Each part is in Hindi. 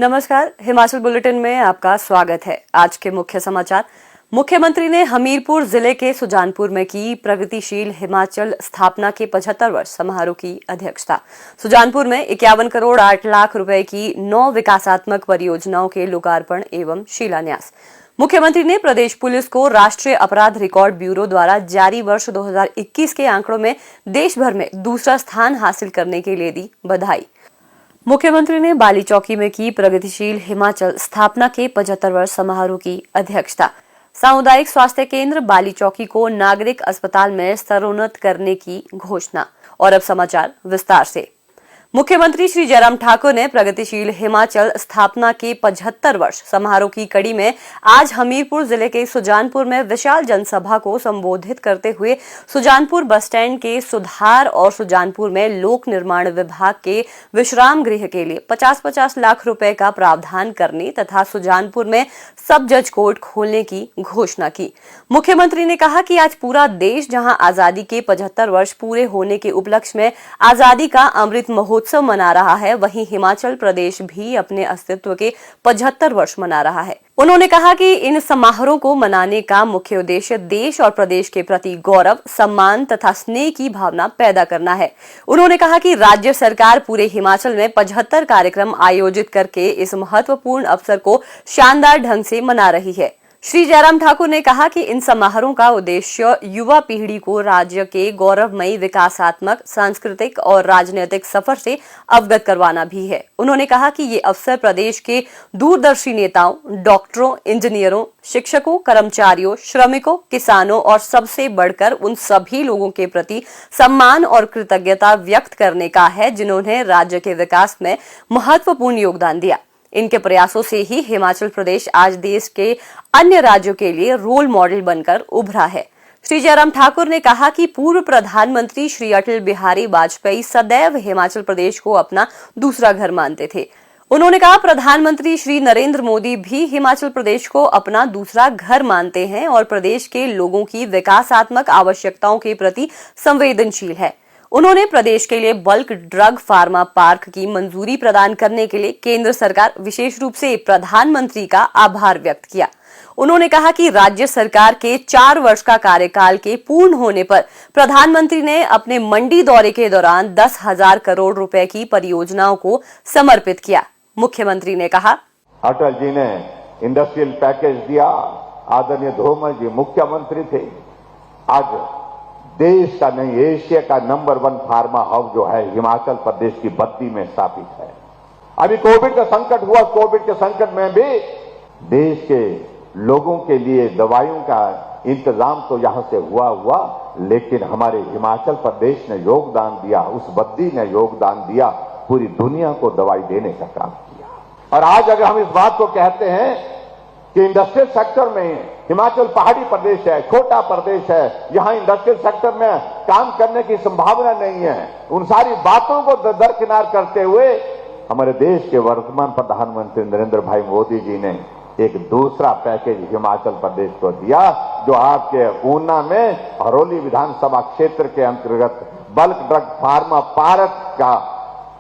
नमस्कार, हिमाचल बुलेटिन में आपका स्वागत है। आज के मुख्य समाचार। मुख्यमंत्री ने हमीरपुर जिले के सुजानपुर में की प्रगतिशील हिमाचल स्थापना के 75 वर्ष समारोह की अध्यक्षता। सुजानपुर में 51 करोड़ 8 लाख रुपए की 9 विकासात्मक परियोजनाओं के लोकार्पण एवं शिलान्यास। मुख्यमंत्री ने प्रदेश पुलिस को राष्ट्रीय अपराध रिकॉर्ड ब्यूरो द्वारा जारी वर्ष 2021 के आंकड़ों में देश भर में दूसरा स्थान हासिल करने के लिए दी बधाई। मुख्यमंत्री ने बाली चौकी में की प्रगतिशील हिमाचल स्थापना के 75 वर्ष समारोह की अध्यक्षता। सामुदायिक स्वास्थ्य केंद्र बाली चौकी को नागरिक अस्पताल में स्तरोन्नत करने की घोषणा। और अब समाचार विस्तार से। मुख्यमंत्री श्री जयराम ठाकुर ने प्रगतिशील हिमाचल स्थापना के 75 वर्ष समारोह की कड़ी में आज हमीरपुर जिले के सुजानपुर में विशाल जनसभा को संबोधित करते हुए सुजानपुर बस स्टैंड के सुधार और सुजानपुर में लोक निर्माण विभाग के विश्राम गृह के लिए 50-50 लाख रुपए का प्रावधान करने तथा सुजानपुर में सब जज कोर्ट खोलने की घोषणा की। मुख्यमंत्री ने कहा कि आज पूरा देश जहां आजादी के 75 वर्ष पूरे होने के उपलक्ष्य में आजादी का अमृत महोत्सव मना रहा है, वहीं हिमाचल प्रदेश भी अपने अस्तित्व के 75 वर्ष मना रहा है। उन्होंने कहा कि इन समारोह को मनाने का मुख्य उद्देश्य देश और प्रदेश के प्रति गौरव, सम्मान तथा स्नेह की भावना पैदा करना है। उन्होंने कहा कि राज्य सरकार पूरे हिमाचल में 75 कार्यक्रम आयोजित करके इस महत्वपूर्ण अवसर को शानदार ढंग से मना रही है। श्री जयराम ठाकुर ने कहा कि इन समारोहों का उद्देश्य युवा पीढ़ी को राज्य के गौरवमयी विकासात्मक, सांस्कृतिक और राजनीतिक सफर से अवगत करवाना भी है। उन्होंने कहा कि ये अवसर प्रदेश के दूरदर्शी नेताओं, डॉक्टरों, इंजीनियरों, शिक्षकों, कर्मचारियों, श्रमिकों, किसानों और सबसे बढ़कर उन सभी लोगों के प्रति सम्मान और कृतज्ञता व्यक्त करने का है जिन्होंने राज्य के विकास में महत्वपूर्ण योगदान दिया। इनके प्रयासों से ही हिमाचल प्रदेश आज देश के अन्य राज्यों के लिए रोल मॉडल बनकर उभरा है। श्री जयराम ठाकुर ने कहा कि पूर्व प्रधानमंत्री श्री अटल बिहारी वाजपेयी सदैव हिमाचल प्रदेश को अपना दूसरा घर मानते थे। उन्होंने कहा प्रधानमंत्री श्री नरेंद्र मोदी भी हिमाचल प्रदेश को अपना दूसरा घर मानते हैं और प्रदेश के लोगों की विकासात्मक आवश्यकताओं के प्रति संवेदनशील है। उन्होंने प्रदेश के लिए बल्क ड्रग फार्मा पार्क की मंजूरी प्रदान करने के लिए केंद्र सरकार, विशेष रूप से प्रधानमंत्री का आभार व्यक्त किया। उन्होंने कहा कि राज्य सरकार के 4 वर्ष का कार्यकाल के पूर्ण होने पर प्रधानमंत्री ने अपने मंडी दौरे के दौरान 10,000 करोड़ रुपए की परियोजनाओं को समर्पित किया। मुख्यमंत्री ने कहा, अटल जी ने इंडस्ट्रियल पैकेज दिया, आदरणीय धोमल जी मुख्यमंत्री थे। आज देश का नहीं, एशिया का नंबर 1 फार्मा हाउस जो है हिमाचल प्रदेश की बद्दी में स्थापित है। अभी कोविड का संकट हुआ, कोविड के संकट में भी देश के लोगों के लिए दवाइयों का इंतजाम तो यहां से हुआ, लेकिन हमारे हिमाचल प्रदेश ने योगदान दिया, उस बद्दी ने योगदान दिया, पूरी दुनिया को दवाई देने का काम किया। और आज अगर हम इस बात को कहते हैं कि इंडस्ट्रियल सेक्टर में हिमाचल पहाड़ी प्रदेश है, छोटा प्रदेश है, यहां इंडस्ट्रियल सेक्टर में काम करने की संभावना नहीं है, उन सारी बातों को दरकिनार करते हुए हमारे देश के वर्तमान प्रधानमंत्री नरेंद्र भाई मोदी जी ने एक दूसरा पैकेज हिमाचल प्रदेश को दिया, जो आपके ऊना में हरोली विधानसभा क्षेत्र के अंतर्गत बल्क ड्रग फार्मा पार्क का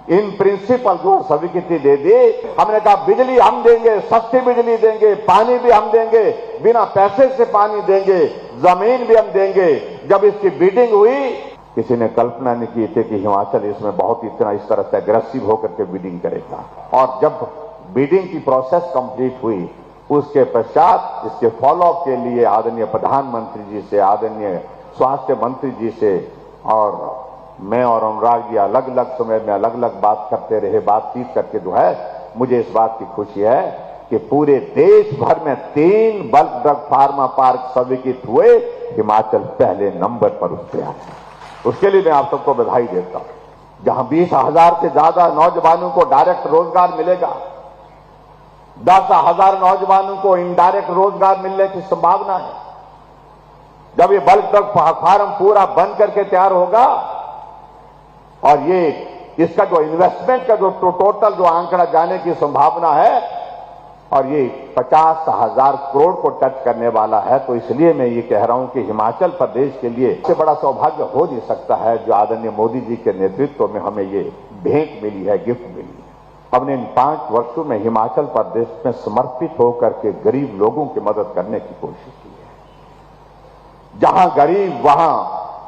इन प्रिंसिपल को स्वीकृति दे दी। हमने कहा बिजली हम देंगे, सस्ती बिजली देंगे, पानी भी हम देंगे, बिना पैसे से पानी देंगे, जमीन भी हम देंगे। जब इसकी बिडिंग हुई, किसी ने कल्पना नहीं की थी कि हिमाचल इसमें बहुत इतना इस तरह से अग्रेसिव होकर के बिडिंग करेगा। और जब बिडिंग की प्रोसेस कंप्लीट हुई, उसके पश्चात इसके फॉलोअप के लिए आदरणीय प्रधानमंत्री जी से, आदरणीय स्वास्थ्य मंत्री जी से और मैं और अनुराग जी अलग अलग समय में अलग अलग बात करते रहे। बातचीत करके जो है मुझे इस बात की खुशी है कि पूरे देश भर में 3 बल्क ड्रग फार्मा पार्क स्वीकृत हुए, हिमाचल पहले नंबर पर उठ गया है। उसके लिए मैं आप सबको बधाई देता हूं। जहां 20,000 से ज्यादा नौजवानों को डायरेक्ट रोजगार मिलेगा, 10,000 नौजवानों को इनडायरेक्ट रोजगार मिलने की संभावना है। जब ये बल्क ड्रग फार्म पूरा बन करके तैयार होगा और ये इसका जो इन्वेस्टमेंट का जो टोटल जो आंकड़ा जाने की संभावना है और ये 50,000 करोड़ को टच करने वाला है, तो इसलिए मैं ये कह रहा हूं कि हिमाचल प्रदेश के लिए इससे बड़ा सौभाग्य हो नहीं सकता है जो आदरणीय मोदी जी के नेतृत्व में हमें ये भेंट मिली है, गिफ्ट मिली है। हमने इन 5 वर्षों में हिमाचल प्रदेश में समर्पित होकर के गरीब लोगों की मदद करने की कोशिश की है। जहां गरीब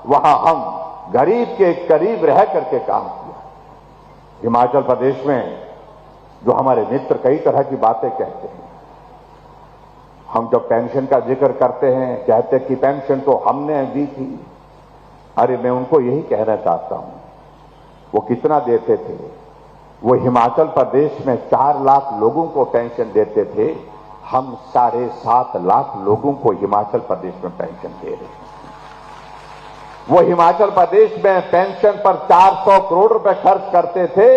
वहां हम गरीब के करीब रह करके काम किया। हिमाचल प्रदेश में जो हमारे मित्र कई तरह की बातें कहते हैं, हम जब पेंशन का जिक्र करते हैं कहते कि पेंशन तो हमने दी थी। अरे मैं उनको यही कहना चाहता हूं, वो कितना देते थे? वो हिमाचल प्रदेश में 4 लाख लोगों को पेंशन देते थे। हम 7.5 लाख लोगों को हिमाचल प्रदेश में पेंशन दे रहे हैं। वो हिमाचल प्रदेश में पेंशन पर 400 करोड़ रुपए खर्च करते थे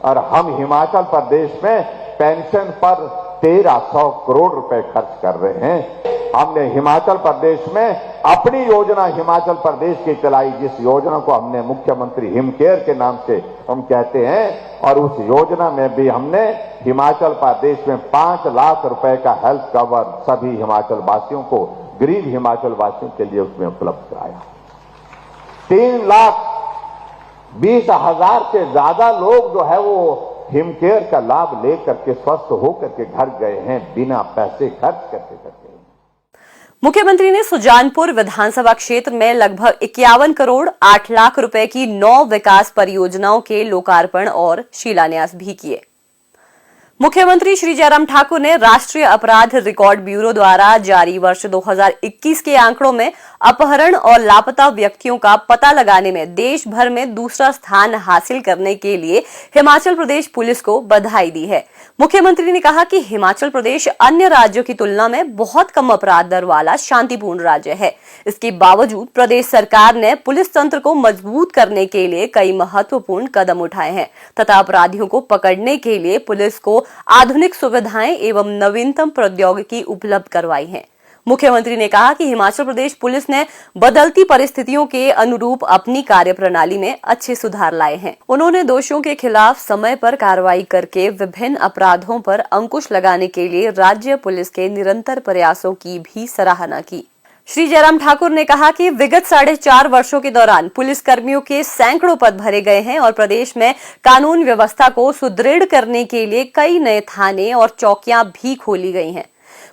और हम हिमाचल प्रदेश में पेंशन पर 1300 करोड़ रुपए खर्च कर रहे हैं। हमने हिमाचल प्रदेश में अपनी योजना हिमाचल प्रदेश की चलाई, जिस योजना को हमने मुख्यमंत्री हिम केयर के नाम से हम कहते हैं, और उस योजना में भी हमने हिमाचल प्रदेश में 5 लाख रुपए का हेल्थ कवर सभी हिमाचल वासियों को, गरीब हिमाचल वासियों के लिए उसमें उपलब्ध कराया। 3,20,000 से ज्यादा लोग जो है वो हिम केयर का लाभ लेकर के स्वस्थ होकर के घर गए हैं बिना पैसे खर्च करके। मुख्यमंत्री ने सुजानपुर विधानसभा क्षेत्र में लगभग 51 करोड़ 8 लाख रुपए की 9 विकास परियोजनाओं के लोकार्पण और शिलान्यास भी किए। मुख्यमंत्री श्री जयराम ठाकुर ने राष्ट्रीय अपराध रिकॉर्ड ब्यूरो द्वारा जारी वर्ष 2021 के आंकड़ों में अपहरण और लापता व्यक्तियों का पता लगाने में देश भर में दूसरा स्थान हासिल करने के लिए हिमाचल प्रदेश पुलिस को बधाई दी है। मुख्यमंत्री ने कहा कि हिमाचल प्रदेश अन्य राज्यों की तुलना में बहुत कम अपराध दर वाला शांतिपूर्ण राज्य है। इसके बावजूद प्रदेश सरकार ने पुलिस तंत्र को मजबूत करने के लिए कई महत्वपूर्ण कदम उठाए हैं तथा अपराधियों को पकड़ने के लिए पुलिस को आधुनिक सुविधाएं एवं नवीनतम प्रौद्योगिकी उपलब्ध करवाई है। मुख्यमंत्री ने कहा कि हिमाचल प्रदेश पुलिस ने बदलती परिस्थितियों के अनुरूप अपनी कार्यप्रणाली में अच्छे सुधार लाए हैं। उन्होंने दोषियों के खिलाफ समय पर कार्रवाई करके विभिन्न अपराधों पर अंकुश लगाने के लिए राज्य पुलिस के निरंतर प्रयासों की भी सराहना की। श्री जयराम ठाकुर ने कहा कि विगत 4.5 वर्षों के दौरान पुलिस कर्मियों के सैकड़ों पद भरे गए हैं और प्रदेश में कानून व्यवस्था को सुदृढ़ करने के लिए कई नए थाने और चौकियां भी खोली गई हैं।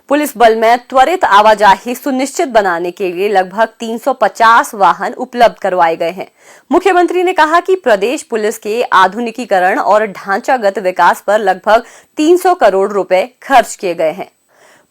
पुलिस बल में त्वरित आवाजाही सुनिश्चित बनाने के लिए लगभग 350 वाहन उपलब्ध करवाए गए हैं। मुख्यमंत्री ने कहा कि प्रदेश पुलिस के आधुनिकीकरण और ढांचागत विकास पर लगभग 300 करोड़ रुपए खर्च किए गए हैं।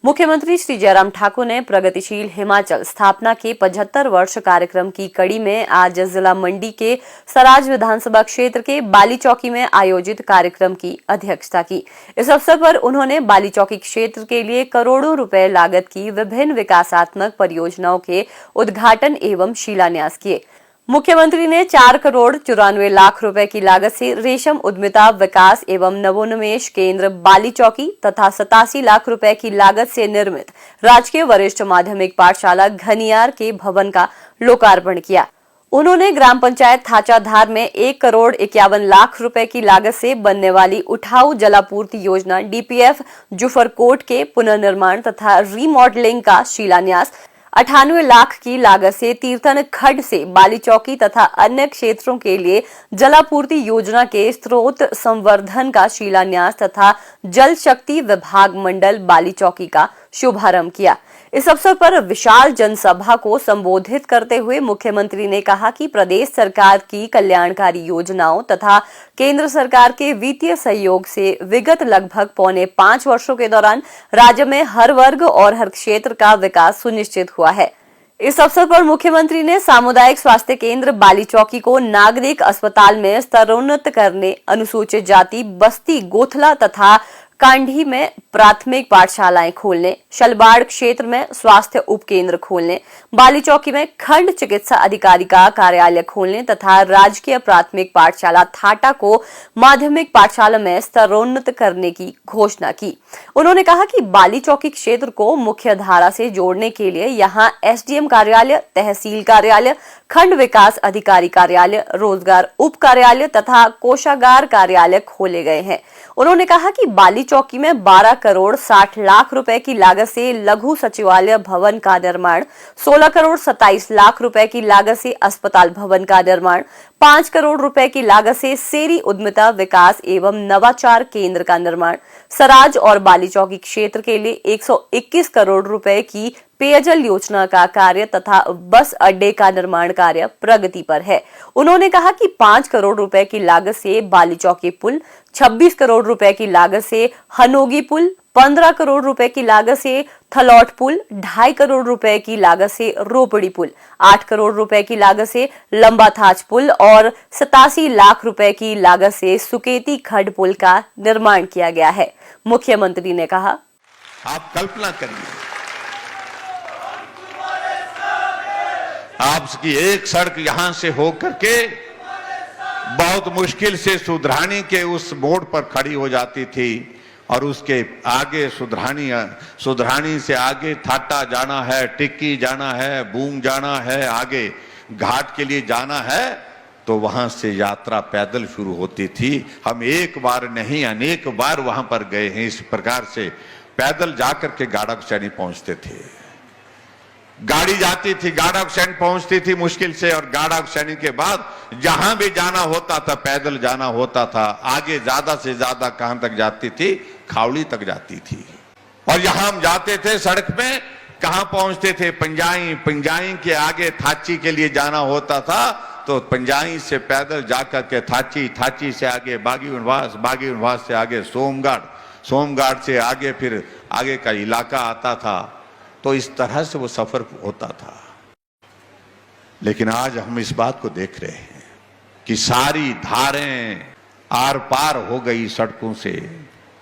मुख्यमंत्री श्री जयराम ठाकुर ने प्रगतिशील हिमाचल स्थापना के 75 वर्ष कार्यक्रम की कड़ी में आज जिला मंडी के सराज विधानसभा क्षेत्र के बाली चौकी में आयोजित कार्यक्रम की अध्यक्षता की। इस अवसर पर उन्होंने बाली चौकी क्षेत्र के लिए करोड़ों रुपए लागत की विभिन्न विकासात्मक परियोजनाओं के उद्घाटन एवं शिलान्यास किए। मुख्यमंत्री ने 4 करोड़ 94 लाख रुपए की लागत से रेशम उद्यमिता विकास एवं नवोन्मेष केंद्र बाली चौकी तथा 87 लाख रुपए की लागत से निर्मित राजकीय वरिष्ठ माध्यमिक पाठशाला घनियार के भवन का लोकार्पण किया। उन्होंने ग्राम पंचायत थाचाधार में 1 करोड़ 51 लाख रुपए की लागत से बनने वाली उठाऊ जलापूर्ति योजना DPF जुफरकोट के पुनर्निर्माण तथा रीमॉडलिंग का शिलान्यास, 98 लाख की लागत से तीर्थन खड्ड से बाली चौकी तथा अन्य क्षेत्रों के लिए जलापूर्ति योजना के स्रोत संवर्धन का शिलान्यास तथा जल शक्ति विभाग मंडल बाली चौकी का शुभारंभ किया। इस अवसर पर विशाल जनसभा को संबोधित करते हुए मुख्यमंत्री ने कहा कि प्रदेश सरकार की कल्याणकारी योजनाओं तथा केंद्र सरकार के वित्तीय सहयोग से विगत लगभग 4.25 वर्षों के दौरान राज्य में हर वर्ग और हर क्षेत्र का विकास सुनिश्चित हुआ है। इस अवसर पर मुख्यमंत्री ने सामुदायिक स्वास्थ्य केंद्र बाली चौकी को नागरिक अस्पताल में स्तरोन्नत करने, अनुसूचित जाति बस्ती गोथला तथा कांडी में प्राथमिक पाठशालाएं खोलने, शलबाड़ क्षेत्र में स्वास्थ्य उपकेंद्र खोलने, बाली चौकी में खंड चिकित्सा अधिकारी का कार्यालय खोलने तथा राजकीय प्राथमिक पाठशाला थाटा को माध्यमिक पाठशाला में स्तरोन्नत करने की घोषणा की। उन्होंने कहा कि बाली चौकी क्षेत्र को मुख्य धारा से जोड़ने के लिए यहां SDM कार्यालय, तहसील कार्यालय, खंड विकास अधिकारी कार्यालय, रोजगार उप कार्यालय तथा कोषागार कार्यालय खोले गए हैं। उन्होंने कहा कि बाली चौकी में 12 करोड़ 60 लाख रुपए की लागत से लघु सचिवालय भवन का निर्माण, 16 करोड़ 27 लाख रुपए की लागत से अस्पताल भवन का निर्माण, 5 करोड़ रुपए की लागत से सेरी उद्यमिता विकास एवं नवाचार केंद्र का निर्माण, सराज और बाली चौकी क्षेत्र के लिए 121 करोड़ रुपए की पेयजल योजना का कार्य तथा बस अड्डे का निर्माण कार्य प्रगति पर है। उन्होंने कहा कि 5 करोड़ रुपए की लागत से बाली चौकी पुल, 26 करोड़ रुपए की लागत से हनोगी पुल, 15 करोड़ रुपए की लागत से थलौट पुल, 2.5 करोड़ रुपए की लागत से रोपड़ी पुल, 8 करोड़ रुपए की लागत से लंबा थाच पुल और 87 लाख रुपए की लागत से सुकेती खड पुल का निर्माण किया गया है। मुख्यमंत्री ने कहा, आप कल्पना करिए, आपकी एक सड़क यहां से होकर के बहुत मुश्किल से सुधरानी के उस मोड़ पर खड़ी हो जाती थी और उसके आगे सुधरानी से आगे थाटा जाना है, टिक्की जाना है, बूंग जाना है, आगे घाट के लिए जाना है, तो वहां से यात्रा पैदल शुरू होती थी। हम एक बार नहीं अनेक बार वहां पर गए हैं। इस प्रकार से पैदल जाकर के गाड़ाकुसैनी पहुंचते थे। गाड़ी जाती थी, गाड़ाकुसैनी पहुंचती थी मुश्किल से, और गाड़ाकुसैनी के बाद जहां भी जाना होता था पैदल जाना होता था। आगे ज्यादा से ज्यादा कहां तक जाती थी? खावड़ी तक जाती थी। और यहां हम जाते थे सड़क में, कहां पहुंचते थे? पंजाई। पंजाई के आगे थाची के लिए जाना होता था, तो पंजाई से पैदल जाकर के थाची, थाची से आगे बागी उनवास से आगे सोमगढ़ से आगे फिर आगे का इलाका आता था। तो इस तरह से वो सफर होता था। लेकिन आज हम इस बात को देख रहे हैं कि सारी धारें आर पार हो गई सड़कों से,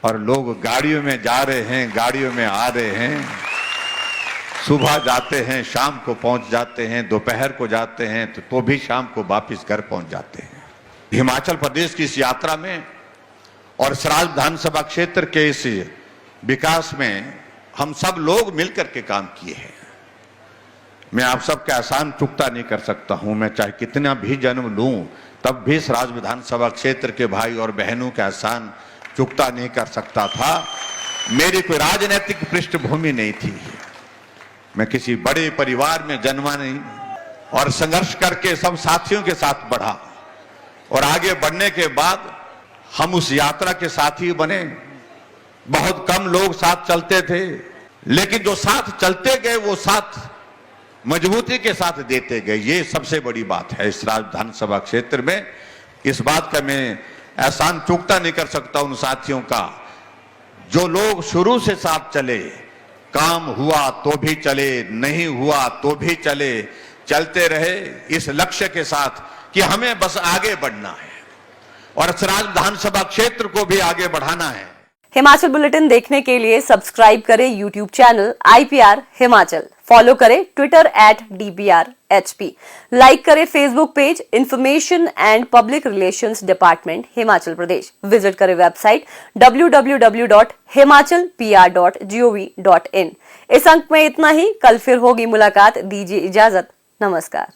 और लोग गाड़ियों में जा रहे हैं, गाड़ियों में आ रहे हैं। सुबह जाते हैं, शाम को पहुंच जाते हैं, दोपहर को जाते हैं तो भी शाम को वापिस घर पहुंच जाते हैं। हिमाचल प्रदेश की इस यात्रा में और सराज विधानसभा क्षेत्र के इस विकास में हम सब लोग मिलकर के काम किए हैं। मैं आप सबका एहसान चुकता नहीं कर सकता हूं। मैं चाहे कितना भी जन्म लूं, तब भी सराज विधानसभा क्षेत्र के भाई और बहनों का एहसान चुकता नहीं कर सकता था। मेरी कोई राजनीतिक पृष्ठभूमि नहीं थी, मैं किसी बड़े परिवार में जन्मा नहीं, और संघर्ष करके सब साथियों के साथ बढ़ा, और आगे बढ़ने के बाद हम उस यात्रा के साथी बने। बहुत कम लोग साथ चलते थे, लेकिन जो साथ चलते गए वो साथ मजबूती के साथ देते गए। ये सबसे बड़ी बात है इस विधानसभा क्षेत्र में। इस बात का मैं एहसान चुकता नहीं कर सकता उन साथियों का, जो लोग शुरू से साथ चले। काम हुआ तो भी चले, नहीं हुआ तो भी चले, चलते रहे इस लक्ष्य के साथ कि हमें बस आगे बढ़ना है और सराज विधानसभा क्षेत्र को भी आगे बढ़ाना है। हिमाचल बुलेटिन देखने के लिए सब्सक्राइब करें YouTube channel IPR Himachal, follow करें ट्विटर @DBRHP, लाइक करें Facebook page information and public relations department Himachal Pradesh, visit करें वेबसाइट www.himachalpr.gov.in। इस अंक में इतना ही, कल फिर होगी मुलाकात। दीजिए इजाजत, नमस्कार।